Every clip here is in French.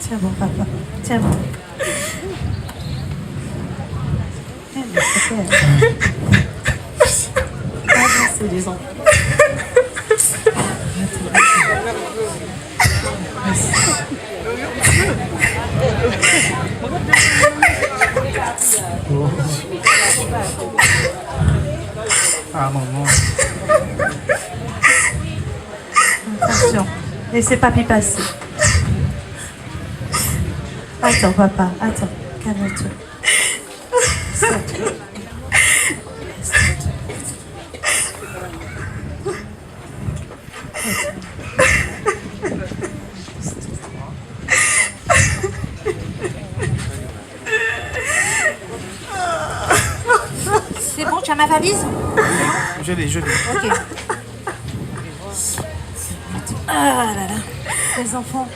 Tiens bon, papa. Tiens bon. C'est les enfants. Ah, maman. Attention, laissez papy passer. Attends, papa, attends, calme-toi. C'est bon, tu as ma valise? Je l'ai. Ok. Ah là là. Les enfants.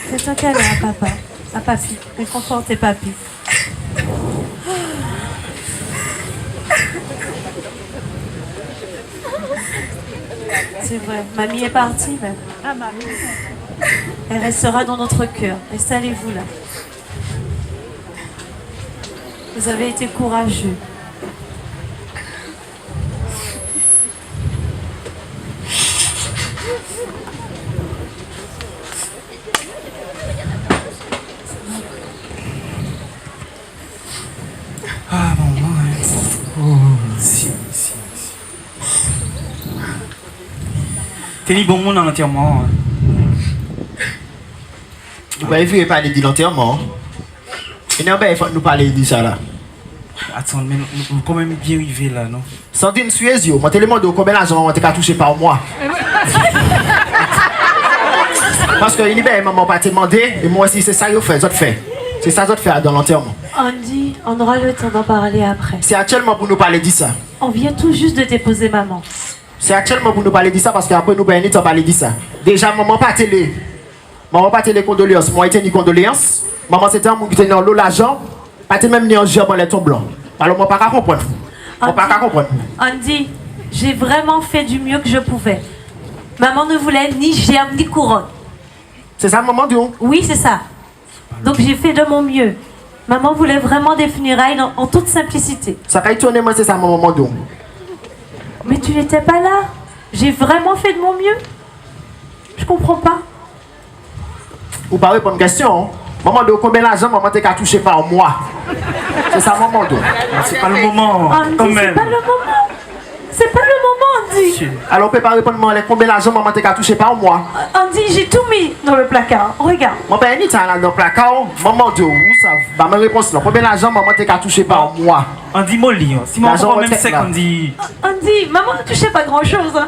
Fais-toi câlin à papa, à papy. Réconfortez papy. C'est vrai, mamie est partie, mais elle restera dans notre cœur. Installez-vous là. Vous avez été courageux. Ah, maman. Oh, si. T'es ni bon monde dans l'enterrement. Vous avez vu parler de l'enterrement. Et non, ben, il faut nous parler de ça là. Attends, mais nous quand même bien arrivé là, non? Sandrine Suezio, moi, te demande combien d'argent on t'a touché par mois. Parce que il maman pas te demandé, et moi aussi c'est ça que fait, fait. C'est ça que fait dans l'enterrement. Andy, on aura le temps d'en parler après. C'est actuellement pour nous parler de ça. On vient tout juste de déposer maman. C'est actuellement pour nous parler de ça parce qu'après nous ben t'en parler de ça. Déjà maman pas télé. Maman pas télé condoléances. Moi était ni condoléances. Maman c'était un monde qui était dans l'eau l'argent. Pas même ni en gerbe les ton blanc. Alors moi pas qu'à comprendre. Moi pas qu'à comprendre. Andy, j'ai vraiment fait du mieux que je pouvais. Maman ne voulait ni gerbe ni couronne. C'est ça maman dit? Oui, c'est ça. Donc j'ai fait de mon mieux. Maman voulait vraiment des funérailles en toute simplicité. Ça va étonner moi c'est ça maman dit. Mais tu n'étais pas là. J'ai vraiment fait de mon mieux. Je comprends pas. Vous pas répondre à une question. Hein? Maman de combien d'argent maman t'es qu'à toucher par mois? C'est ça maman dit. C'est pas le moment, Andy, quand même. c'est pas le moment. C'est pas le moment, Andy. Alors on peut pas répondre à combien d'argent maman t'es qu'à toucher par mois? Andy, j'ai tout mis dans le placard. Regarde. Mon père ni là dans le placard. Maman dit où ça? Bah ma réponse là. Combien d'argent maman t'es qu'à toucher par mois? On dit molly, si maman prend même sec, on dit... Andy, maman ne touchait pas grand-chose. Hein.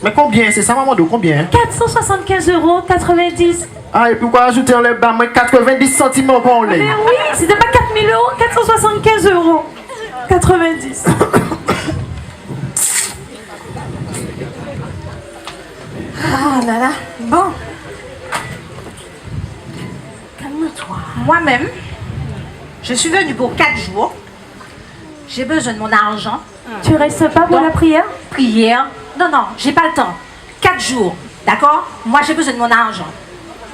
Mais combien? C'est ça maman dit combien? 475,90 €. Ah, et pourquoi ajouter en l'air 90 centimes pour Mais l'air? oui, c'était pas 4 000 €, 475,90 €. Ah là là. Bon. Calme-toi. Moi-même, je suis venue pour 4 jours. J'ai besoin de mon argent. Tu restes pas pour la prière? Prière. Non, j'ai pas le temps. 4 jours. D'accord? Moi, j'ai besoin de mon argent.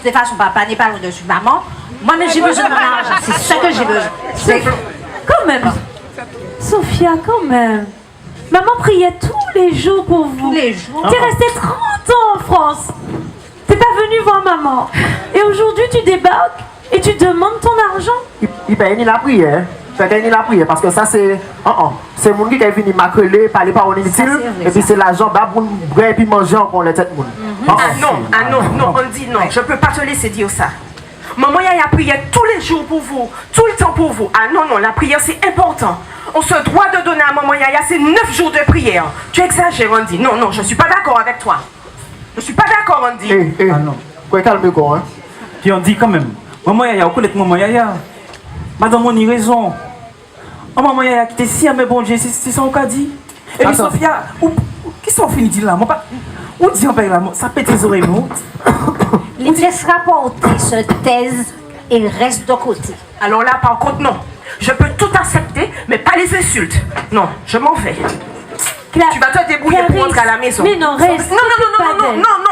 De toute façon, papa n'est pas loin dessus maman. Moi-même, j'ai besoin de mon argent. C'est ça que j'ai besoin. Quand même. Sophia, quand même. Maman priait tous les jours pour vous. Tous les jours. T'es restée 30 ans en France. T'es pas venue voir maman. Et aujourd'hui, tu débarques et tu demandes ton argent. Il paye ni la prière. Fait ni la prière parce que ça c'est. C'est mon qui est venu m'accueillir, parler par inutile. Et puis c'est l'argent bah pour boire et puis manger encore les têtes. Non, on dit non. Je peux pas te laisser dire ça. Maman Yaya prière tous les jours pour vous, tout le temps pour vous. Ah non, la prière c'est important. On se doit de donner à Maman Yaya, c'est 9 jours de prière. Tu exagères, Andy. Non, je suis pas d'accord avec toi. Je suis pas d'accord, Andy. Ah non. Quoi, calme-toi, hein. Puis on dit quand même, maman Yaya, on connaît maman Yaya. Madame, on a raison. Oh, maman Yaya, qui était si à mes bon Dieu, c'est ça qu'on a dit. Et puis Sophia, qui sont finis de dire là? On dit en paix là, ça pète les oreilles, non? Les pièces rapportées se taisent et restent de côté. Alors là, par contre, non. Je peux tout accepter, mais pas les insultes. Non, je m'en vais. Tu vas te débrouiller pour rentrer à la maison. Mais non, reste. Non,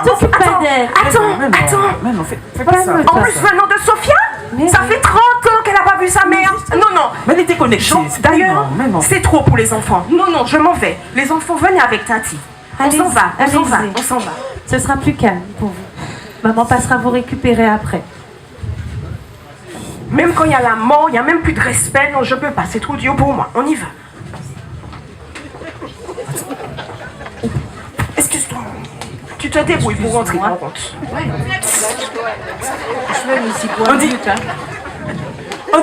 T'occupe pas d'elle. Attends. Mais non, fais pas ça. En plus, venant de Sophia, ça fait 30 ans qu'elle n'a pas vu sa mère. Non. Mais elle était connectée. D'ailleurs, mais non. c'est trop pour les enfants. Non, je m'en vais. Les enfants, venez avec Tati. On s'en va. Ce sera plus calme pour vous. Maman passera vous récupérer après. Même quand il y a la mort, il n'y a même plus de respect. Non, je peux pas. C'est trop dur pour moi. On y va. Excuse-toi. Tu te débrouilles pour rentrer, par contre. On dit,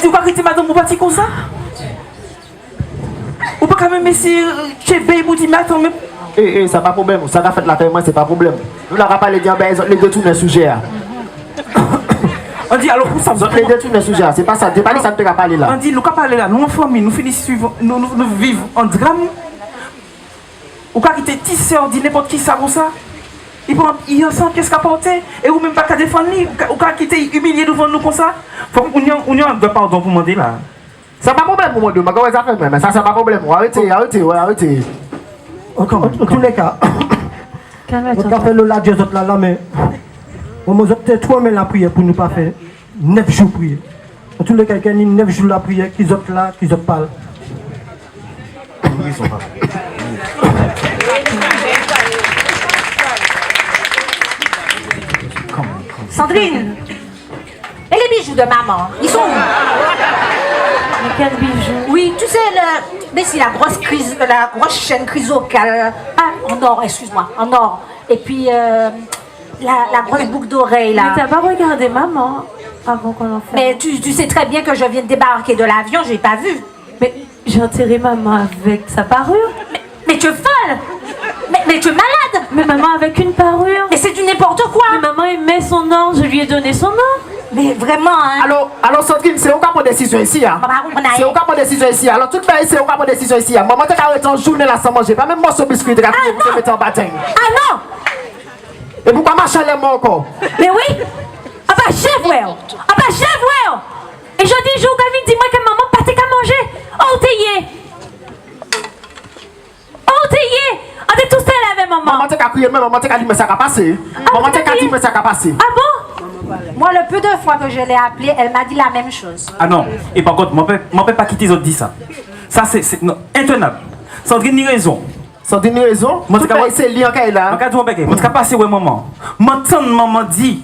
vous pas quitter madame, vous parti comme ça? Ou pas quand même essayer chez Babe ou dit, mais attends, mais... Eh, ça pas problème. Ça a fait la taille, moi, c'est pas problème. Nous, là, pas les dire, les deux tournent un sujet. On dit, alors, pour ça, vous Les deux tournent un sujet. C'est pas ça. C'est pas ça que tu as parlé là. On dit, nous, quand parler là, nous, en famille, nous finissons, nous vivons en drame. Ou quand quitter tisseur, on dit n'importe qui ça comme ça. Il ensemble, qu'est-ce qu'a porté? Et ou même pas qu'à défendre lui. Ou quand quitter humilié devant nous comme ça. Faut qu'on y a un pardon pour demander là. Ça pas problème pour moi, mais comment ça fait même? Ça, c'est pas problème. Arrêtez. En tous les cas, Calme-toi. on a fait le là, Dieu autres là, mais on a peut-être 3 000 la prière pour nous pas faire 9 jours prier. En tous les cas, il y a 9 jours la prière, qu'ils autres là, qu'ils autres parlent. Sandrine, et les bijoux de maman, ils sont où? Mais quel bijou. Oui, tu sais, mais c'est la grosse chaîne chrysocale. Ah, en or, excuse-moi, en or. Et puis, la grosse boucle d'oreille, là. Mais t'as pas regardé maman avant qu'on en fasse. Mais tu sais très bien que je viens de débarquer de l'avion, j'ai pas vu. Mais j'ai enterré maman avec sa parure. Mais tu es folle. Mais tu es malade. Mais maman avec une parure. Mais c'est du n'importe quoi. Mais maman aimait son nom, je lui ai donné son nom. Mais vraiment, hein. Alors Sandrine, c'est au cas de décision ici. Hein? C'est au cas de décision ici. Alors tout le monde, c'est au cas de décision ici. Maman, t'as arrêté en journée là sans manger. Pas même morceau de biscuit de gâteau pour te mettre en baptême. Ah non. Et pourquoi marcher les mots encore? Mais oui. Ah bah chef, ouais. Ah bah chef, ouais. Et je dis, jour, Gavin, dis-moi que maman pas qu'à manger. Oh, t'es yé. Oh, t'es yé. On est tous là avec maman. Maman, t'as crié, mais maman, t'as dit, mais ça va passer. Maman, t'as dit, mais ça va passer. Ah bon? Moi, le peu de fois que je l'ai appelée, elle m'a dit la même chose. Ah non, et par contre, je ne peux pas quitter les autres dire ça. Ça, c'est intenable. Sandrine a raison. Sandrine a raison. Moi, c'est lié en là. Je vais passer ouais maman. M'entends maman dit.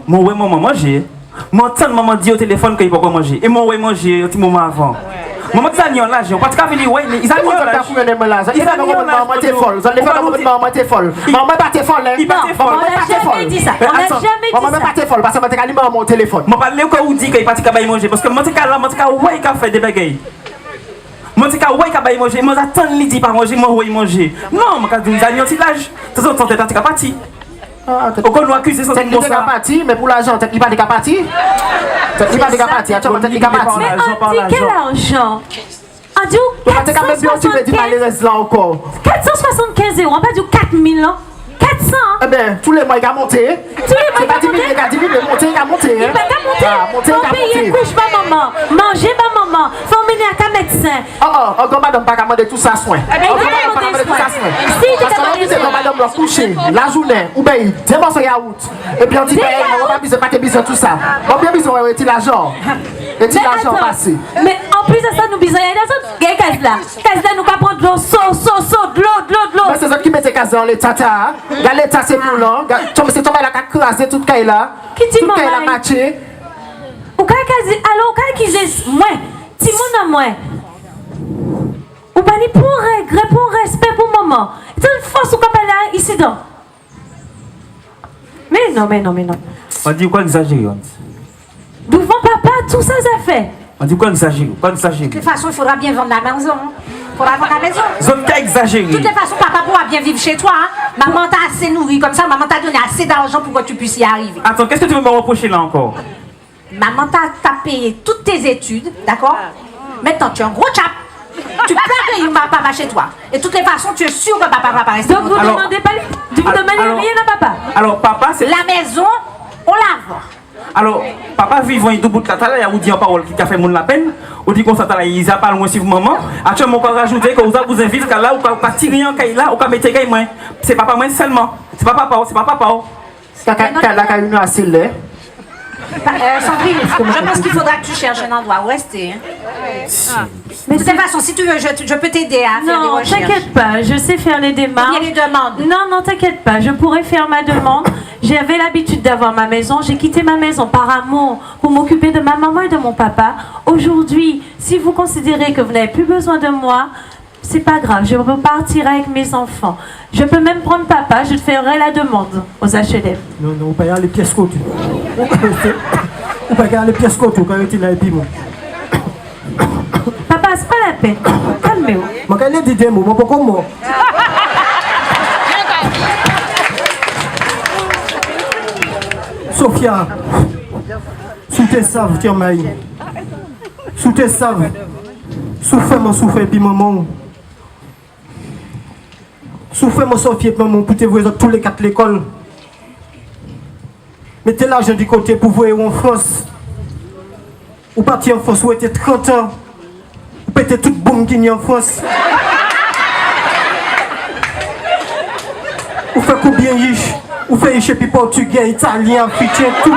Mon ouais maman manger. M'entends maman dit au téléphone qu'il ne peut pas manger. Et mon ouais manger un petit moment avant. Maman dit ça n'y a là, je parce qu'à venir ouais, ils ont là. Ils ont maman t'es folle. Ils ont fait maman t'es folle. Maman pas t'es folle. Il pas t'es folle. On n'a jamais dit ça. On n'a jamais dit ça. Maman pas t'es folle parce que maman t'es allé mon téléphone. Je parle au cas où dit qu'il pas t'es manger parce que moi t'es là, moi t'es ouais qu'a fait des bagailles. Moi t'es ouais qu'a pas manger, moi j'attends il dit pas manger, moi ouais manger. Non, moi quand nous avions petit l'âge, de toute façon t'es parti. Pourquoi nous accuser sans pour ça? Mais pour l'argent, t'es pas des capatis. T'es pas des capatis. Tu t'es des capatis. Mais on dit quel argent? On dit t'es quand même bien tu me dis malheureuse là encore. 475 €, on pas dit 4000 ans. 400. Eh bien, tous les mois il a monté. Tous les mois il a 10 000, il a 10 000, il a monté, il a monté. Il va monter. Faut payer couche pas maman, manger pas maman, faut emmener à un médecin. Oh, madame pas commander tout ça soin. Eh bien, il va demander soin. Si tu as demandé madame doit coucher la journée ou bien demain sur yaourt. Et puis on dit on va pas pas besoin tout ça. On bien besoin de l'argent. Et tu l'argent passé. Mais en plus de ça nous besoin il y a des autres là. Là nous pas prendre de l'eau, de l'eau. Mais c'est ça qui met tes cases dans les tata. L'État c'est pour là. C'est tombé là qui crasé toute caille là. Qui dit maman? Toute caille là matché. Ou quand alors quand qui dit moi, ti mon moi. Ou pas ni pour regret, pour respect pour maman. C'est une force ou pas là ici donc. Mais non. On dit quoi exagérer? Devant papa, tout ça fait. On dit quoi exagérer? De toute façon, il faudra bien vendre la maison. Il faudra vendre la maison. Zone qu'a exagéré. De toutes les façons, papa pourra bien vivre chez toi. Hein? Maman t'a assez nourri comme ça, maman t'a donné assez d'argent pour que tu puisses y arriver. Attends, qu'est-ce que tu veux me reprocher là encore? Maman t'a payé toutes tes études, d'accord? Maintenant, tu es un gros chap. Tu peux payer papa chez toi. Et de toutes les façons, tu es sûr que papa va pas rester. Donc vous ne demandez pas, vous demandez rien à papa. Alors papa, c'est... La maison, on la vend. Alors, papa vivant il bout de la tala, il dit en parole qui a fait mon la peine. On dit qu'on s'attend il a pas loin suivre maman. Actuellement, on peut rajouter que vous invite là, ou pas tirer en caille là, ou pas mettre caille moins. C'est papa moi seulement. C'est pas papa, c'est pas papa. La caille assez laid. Sandrine, je pense qu'il faudra que tu cherches un endroit où rester. Hein. Mais De toute façon, si tu veux, je peux t'aider à faire des non, recherches. t'inquiète pas, je sais faire les démarches. Il y a les demandes. Non, t'inquiète pas, je pourrais faire ma demande. J'avais l'habitude d'avoir ma maison, j'ai quitté ma maison par amour pour m'occuper de ma maman et de mon papa. Aujourd'hui, si vous considérez que vous n'avez plus besoin de moi, c'est pas grave, je peux partir avec mes enfants. Je peux même prendre papa, je te ferai la demande aux HLM. Non, on va y aller pièces côté. On va y aller pièces côté quand il est là et puis moi. Papa, c'est pas la peine. Calmez-vous. Je vais aller dire des mots, pourquoi moi? Sophia, sous tes saves, tiens, maï. Sous tes saves, souffre, puis maman. Souffre, Sophie, et maman, pour te voir tous les 4 l'école. Mettez l'argent du côté pour voir en France. Ou partir en France, ou était 30 ans. Ou péter toute bombe qui est en France. Ou fait combien riche. Ou fait riche puis portugais, italien, africain, tout.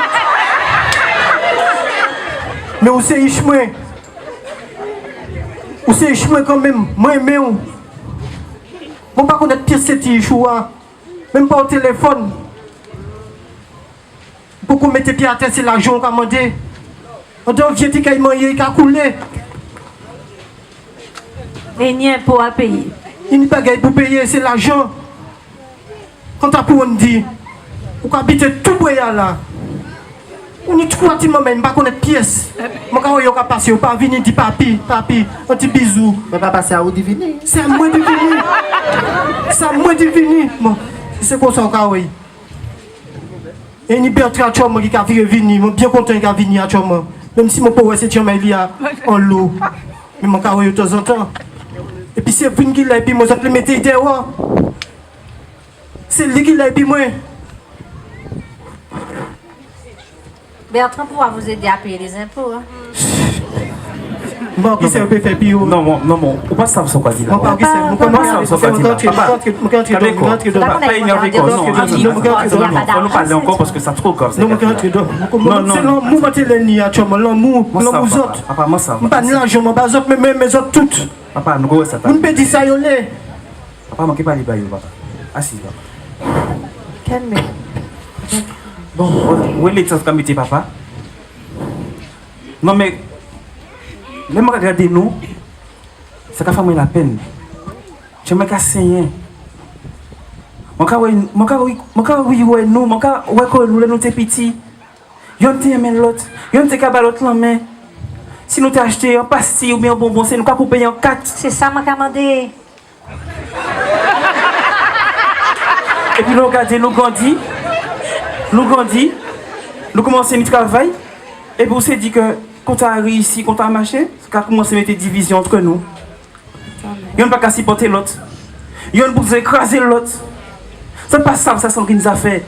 Mais où c'est riche moi? Où c'est riche moi quand même? Moi, mais où? Moi, pas connaître pièce c'est riche ou même pas au téléphone. Pour qu'on mette pied à terre, c'est l'argent qu'on a demandé. On doit vieux qui a mangé, qui a coulé. Et n'y a pas à payer. Il n'y a pas de pour payer, c'est l'argent. Quand tu as pour on dit, on habite tout pour là. On est tout bâtiment même, pas connaître pièce. Moi quand on passer, on pas venir dire papi, on dit bisous. Mais pas passer à où diviner. C'est à moi de venir. C'est à moi de venir. Bon, c'est comme ça encore oui. Et ni Bertrand Choma qui a venir, je suis bien content qu'il a venir à Choma. Même si mon pauvre c'est Choma il y a en l'eau. Mais mon carreau de temps en temps. Et puis c'est venu qui l'a et puis moi je le mettre dehors. C'est lui qui l'a et puis moi. Bertrand pourra vous aider à payer les impôts. Hein. Bon, qui c'est un peu fait pire. Non, on passe ça sur quoi dit là. On parle qui c'est. On commence à Pas énervé quoi. Non, on nous parle encore parce que ça trop comme ça. non, c'est l'amour qui est lié à Choma, l'amour autres. Papa, moi ça. Je ne pas de l'argent, je ne pas mais mes autres toutes. Papa, nous go ça. Vous ne pouvez pas dire ça, yo lé. Papa, manquez pas les bails, papa. Assis là. Calmez. Bon, où est l'état comme était papa? Non mais, même regarder nous, ça fait moi la peine. Je me casse rien. Mon cas oui nous, mon cas ouais que nous nous t'es petit. Yon t'es aimé l'autre, yon t'es cabal l'autre la main. Si nous t'ai acheté un pastille ou bien un bonbon, c'est nous qu'à couper en 4. C'est ça, m'a commandé. Et puis nous regardons, nous grandis, nous commençons à travailler. Et puis on s'est dit que quand on a réussi, quand on a marché, on a commencé à mettre des divisions entre nous. Il n'y a pas qu'à supporter l'autre. Il y a pour écraser l'autre. C'est pas ça, ça, c'est ce qu'il nous a fait.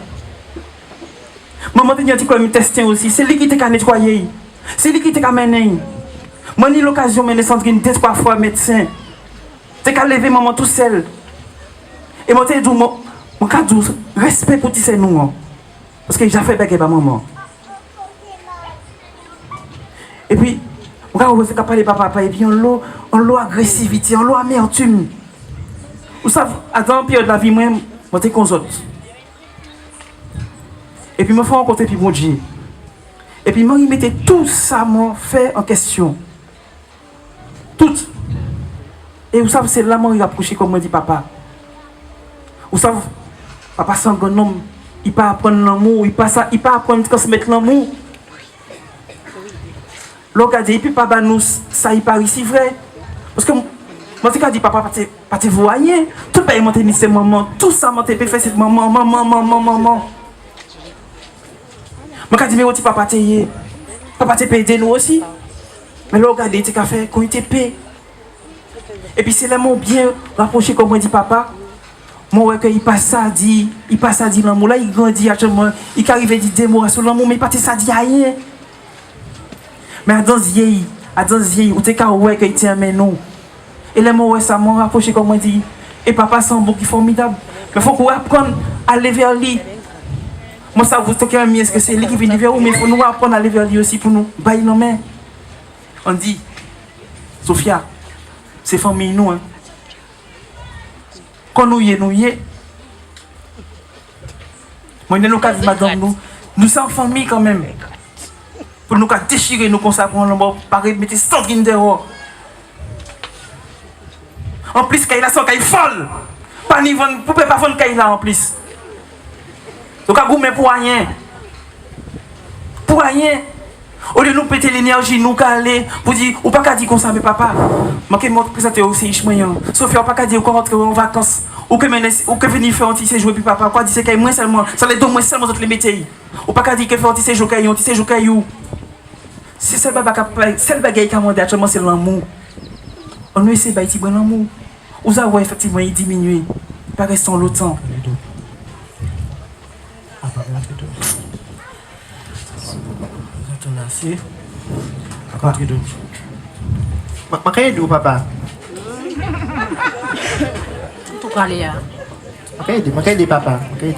Maman, tu as dit qu'on testé aussi. C'est lui qui t'a nettoyé. C'est lui qui t'a mené. Moi, j'ai eu l'occasion de mener Sandrine 2-3 fois médecin. Tu as levé maman tout seul. Et moi, je dit, mon cas de respect pour tous ces nous. Parce que j'ai fait bec et pas maman. Et puis, on va parler papa, et puis on l'a agressivité, on l'a amertume. Vous savez, à dans la période de la vie, moi, je suis comme autres. Et puis, je me fais rencontrer, puis mon Dieu. Et puis, je mettais tout ça, moi, fait en question. Tout. Et vous savez, c'est là que je approché, comme moi dit papa. Vous savez, papa, c'est un grand homme. Il ne peut pas apprendre l'amour, il ne peut pas apprendre à transmettre l'amour. Regardez, et puis papa nous, ça y paraît si vrai. Parce que moi, je dis, papa, pas te voyer. Tout le pays m'a mis ses mamans, tout ça m'a fait cette maman. Moi, je dis, mais aussi, papa, te paye nous aussi. Mais là, regardez, tu as fait quand il te paye. Et puis, c'est là mon bien rapproché, comme moi dit papa. Moi, ouais, il passe ça, dit l'amour. Là, il grandit actuellement. Il arrive à dire des mots sur l'amour, mais il pas ça dit rien. Mais à dans vieille, où t'es qu'à ouais, qu'il tient mais non. Et les mots, ouais, ça m'a rapproché, comme on dit. Et papa, c'est un beau qui est formidable. Mais il faut qu'on apprenne à aller vers lui. Moi, ça vous toque mieux, est-ce que c'est lui qui vient vers vous, mais il faut nous apprendre à aller vers lui aussi pour nous. Bailler nos mains. On dit, Sophia, c'est famille nous, hein. Quand nous y est, moi, nous avons madame, nous sommes famille quand même. Pour nous déchirer, nous consacrer, nous pareil, mettre 100 guines dehors. En plus, Kaila, c'est une folle. Pas ni vendre, pour pas vendre Kaila en plus. Donc, à goûter pour rien. Pour rien. Au lieu de nous péter l'énergie, nous caler, pour dire, ou pas qu'à dire qu'on s'en papa. Je vais vous présenter aussi, Sophia, ou pas qu'à dire qu'on rentre en vacances. Ou que venir faire un petit séjour, puis papa, quoi, dit c'est qu'il y a moins seulement, ça les donne moins seulement dans les métiers. Ou pas qu'à dire que faire un petit séjour, un petit séjour, c'est celle bagaille qui a demandé actuellement, c'est l'amour. On nous essaie de faire l'amour. Vous avez effectivement diminué. Pas rester longtemps. Ma caille d'où, papa? Tout aller. Ma caille de papa. C'est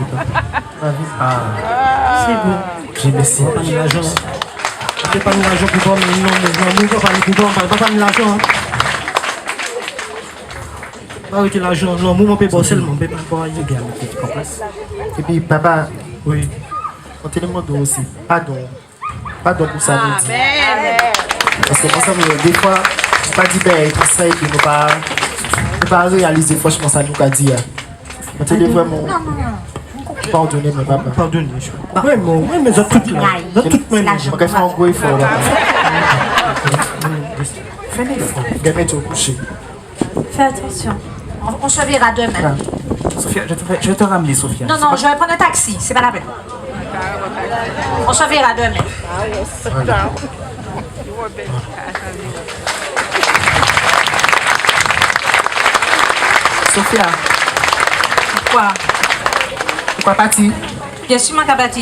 bon. J'ai baissé. Pas de l'argent. C'est pas de l'argent pour toi, mais non, pas de l'argent. Pas de l'argent, non, moi, je peux seulement, je peux pas y aller. Et puis, papa, Oui. on te demande aussi, pardon pour ça. Parce que moi, ça me des fois, je pas dit, ben, tout ça, et puis, ne pas réaliser franchement ça nous a dit. On te dit vraiment, pardonnez, mais papa. Pardonnez. Oui, mais j'ai tout là. J'ai tout même. On va faire un gros effort, là. Fais l'effort. Je vais te coucher. Fais attention. On se verra demain. Sophia, je vais te ramener, Sophia. Non, non, je vais prendre un taxi, c'est pas la peine. On se verra demain. Sophia, Quoi? Pourquoi partir? Bien sûr, ma cabati.